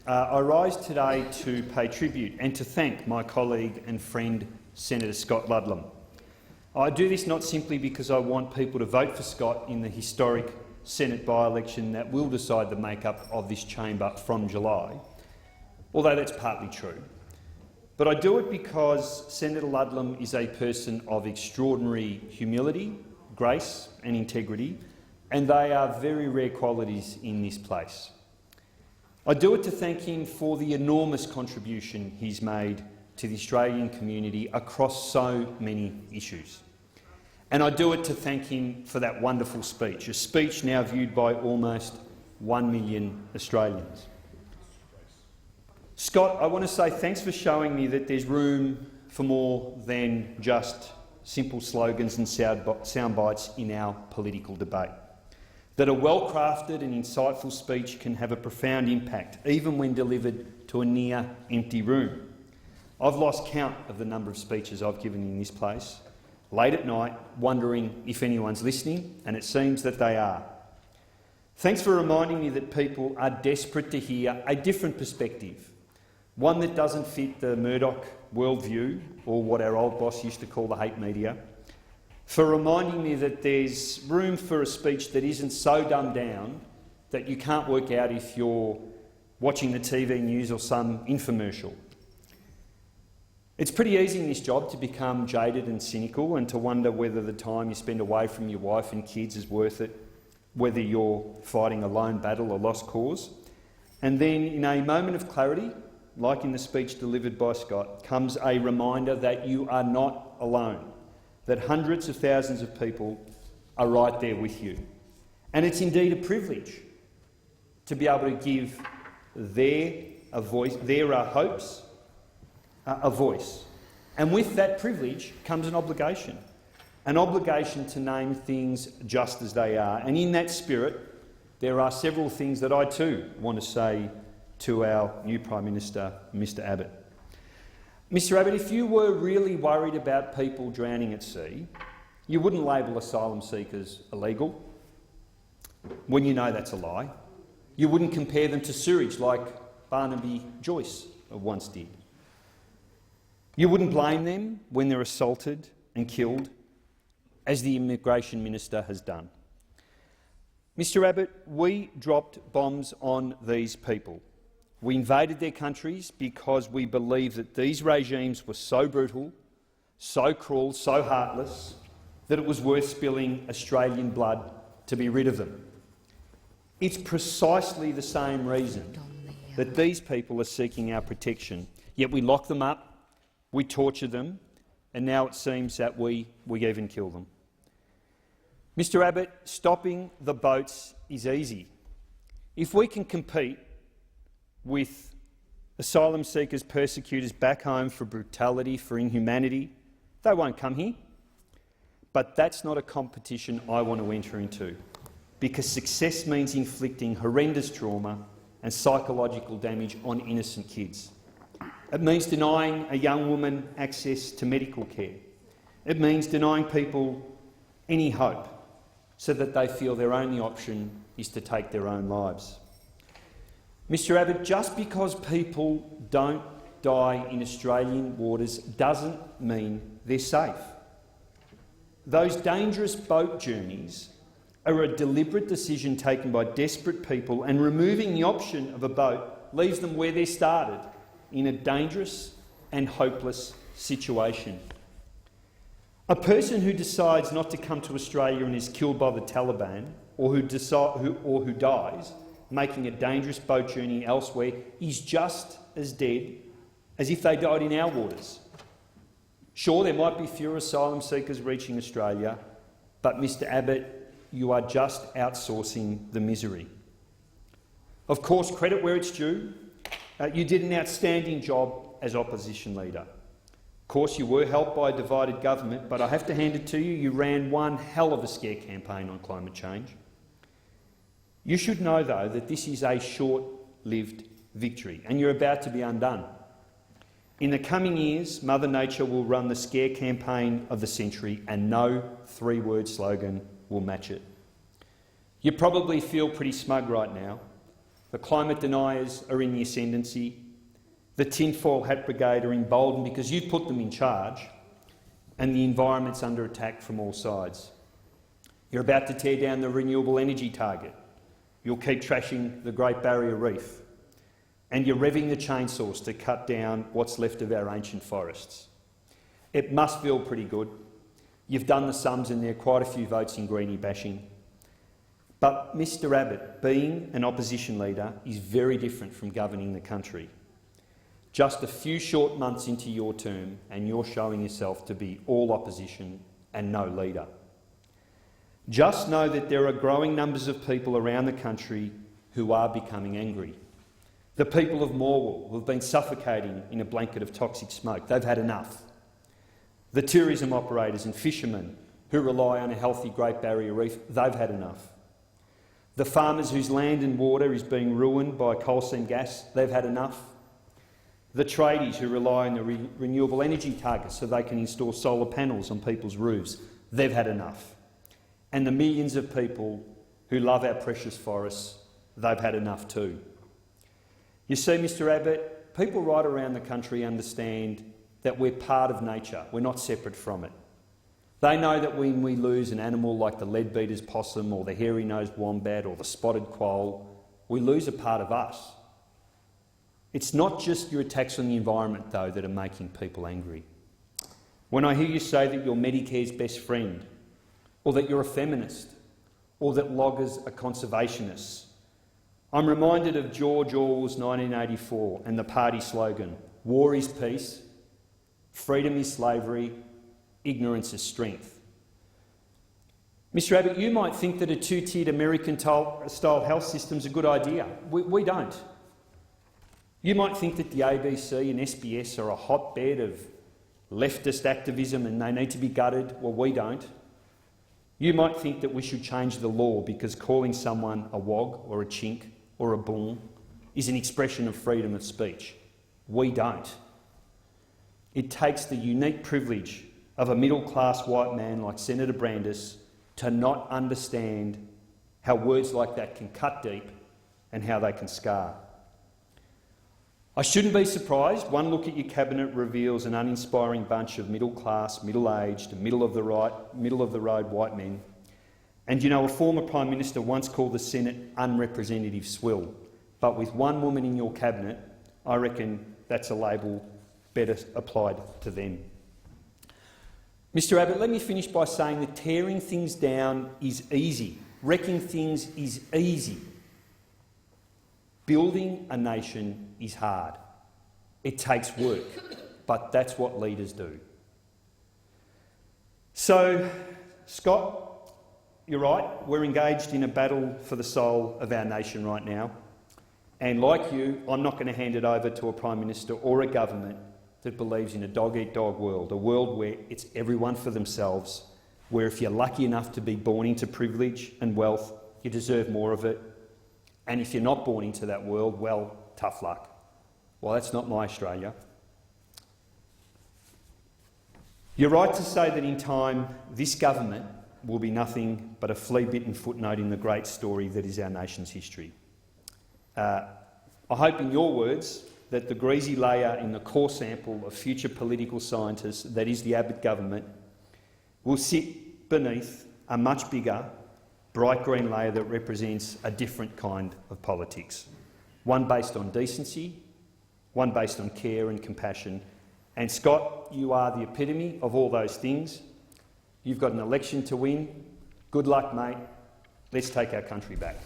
I rise today to pay tribute and to thank my colleague and friend Senator Scott Ludlam. I do this not simply because I want people to vote for Scott in the historic Senate by-election that will decide the makeup of this chamber from July, although that's partly true. But I do it because Senator Ludlam is a person of extraordinary humility, grace and integrity, and they are very rare qualities in this place. I do it to thank him for the enormous contribution he's made to the Australian community across so many issues. And I do it to thank him for that wonderful speech, a speech now viewed by almost 1 million Australians. Scott, I want to say thanks for showing me that there's room for more than just simple slogans and sound bites in our political debate. That a well-crafted and insightful speech can have a profound impact, even when delivered to a near-empty room. I've lost count of the number of speeches I've given in this place, late at night, wondering if anyone's listening, and it seems that they are. Thanks for reminding me that people are desperate to hear a different perspective, one that doesn't fit the Murdoch worldview, or what our old boss used to call the hate media, for reminding me that there's room for a speech that isn't so dumbed down that you can't work out if you're watching the TV news or some infomercial. It's pretty easy in this job to become jaded and cynical and to wonder whether the time you spend away from your wife and kids is worth it, whether you're fighting a lone battle or lost cause. And then, in a moment of clarity, like in the speech delivered by Scott, comes a reminder that you are not alone, that hundreds of thousands of people are right there with you. And it's indeed a privilege to be able to give their hopes a voice. And with that privilege comes an obligation to name things just as they are. And in that spirit, there are several things that I too want to say to our new Prime Minister, Mr Abbott. Mr Abbott, if you were really worried about people drowning at sea, you wouldn't label asylum seekers illegal, when you know that's a lie. You wouldn't compare them to sewage like Barnaby Joyce once did. You wouldn't blame them when they're assaulted and killed, as the Immigration Minister has done. Mr Abbott, we dropped bombs on these people. We invaded their countries because we believed that these regimes were so brutal, so cruel, so heartless, that it was worth spilling Australian blood to be rid of them. It's precisely the same reason that these people are seeking our protection, yet we lock them up, we torture them, and now it seems that we even kill them. Mr Abbott, stopping the boats is easy. If we can compete with asylum seekers, persecutors back home for brutality, for inhumanity, they won't come here. But that's not a competition I want to enter into, because success means inflicting horrendous trauma and psychological damage on innocent kids. It means denying a young woman access to medical care. It means denying people any hope so that they feel their only option is to take their own lives. Mr Abbott, just because people don't die in Australian waters doesn't mean they're safe. Those dangerous boat journeys are a deliberate decision taken by desperate people, and removing the option of a boat leaves them where they started, in a dangerous and hopeless situation. A person who decides not to come to Australia and is killed by the Taliban, or who dies making a dangerous boat journey elsewhere, is just as dead as if they died in our waters. Sure, there might be fewer asylum seekers reaching Australia, but Mr Abbott, you are just outsourcing the misery. Of course, credit where it's due. You did an outstanding job as opposition leader. Of course, you were helped by a divided government, but I have to hand it to you, you ran one hell of a scare campaign on climate change. You should know, though, that this is a short-lived victory, and you're about to be undone. In the coming years, Mother Nature will run the scare campaign of the century, and no three-word slogan will match it. You probably feel pretty smug right now, The climate deniers are in the ascendancy. The tinfoil hat brigade are emboldened because you've put them in charge, and the environment's under attack from all sides. You're about to tear down the renewable energy target. You'll keep trashing the Great Barrier Reef. And you're revving the chainsaws to cut down what's left of our ancient forests. It must feel pretty good. You've done the sums and there are quite a few votes in greenie bashing. But Mr Abbott, being an opposition leader is very different from governing the country. Just a few short months into your term and you're showing yourself to be all opposition and no leader. Just know that there are growing numbers of people around the country who are becoming angry. The people of Morwell who have been suffocating in a blanket of toxic smoke, they've had enough. The tourism operators and fishermen who rely on a healthy Great Barrier Reef, they've had enough. The farmers whose land and water is being ruined by coal seam gas, they've had enough. The tradies who rely on the renewable energy targets so they can install solar panels on people's roofs, they've had enough. And the millions of people who love our precious forests, they've had enough too. You see, Mr Abbott, people right around the country understand that we're part of nature, we're not separate from it. They know that when we lose an animal like the leadbeater's possum or the hairy-nosed wombat or the spotted quoll, we lose a part of us. It's not just your attacks on the environment, though, that are making people angry. When I hear you say that you're Medicare's best friend, or that you're a feminist, or that loggers are conservationists, I'm reminded of George Orwell's 1984 and the party slogan, "War is peace, freedom is slavery, ignorance is strength." Mr Abbott, you might think that a two-tiered American-style health system is a good idea. We don't. You might think that the ABC and SBS are a hotbed of leftist activism and they need to be gutted. Well, we don't. You might think that we should change the law because calling someone a wog or a chink or a boom is an expression of freedom of speech. We don't. It takes the unique privilege of a middle-class white man like Senator Brandis to not understand how words like that can cut deep and how they can scar. I shouldn't be surprised. One look at your cabinet reveals an uninspiring bunch of middle-class, middle-aged, middle-of-the-road white men. And you know, a former Prime Minister once called the Senate unrepresentative swill. But with one woman in your cabinet, I reckon that's a label better applied to them. Mr Abbott, let me finish by saying that tearing things down is easy. Wrecking things is easy. Building a nation is hard. It takes work, but that's what leaders do. So, Scott, you're right, we're engaged in a battle for the soul of our nation right now. And like you, I'm not going to hand it over to a Prime Minister or a government that believes in a dog-eat-dog world, a world where it's everyone for themselves, where if you're lucky enough to be born into privilege and wealth, you deserve more of it. And if you're not born into that world, well, tough luck. Well, that's not my Australia. You're right to say that in time, this government will be nothing but a flea-bitten footnote in the great story that is our nation's history. I hope, in your words, that the greasy layer in the core sample of future political scientists that is the Abbott government will sit beneath a much bigger, bright green layer that represents a different kind of politics. One based on decency, one based on care and compassion. And Scott, you are the epitome of all those things. You've got an election to win. Good luck, mate. Let's take our country back.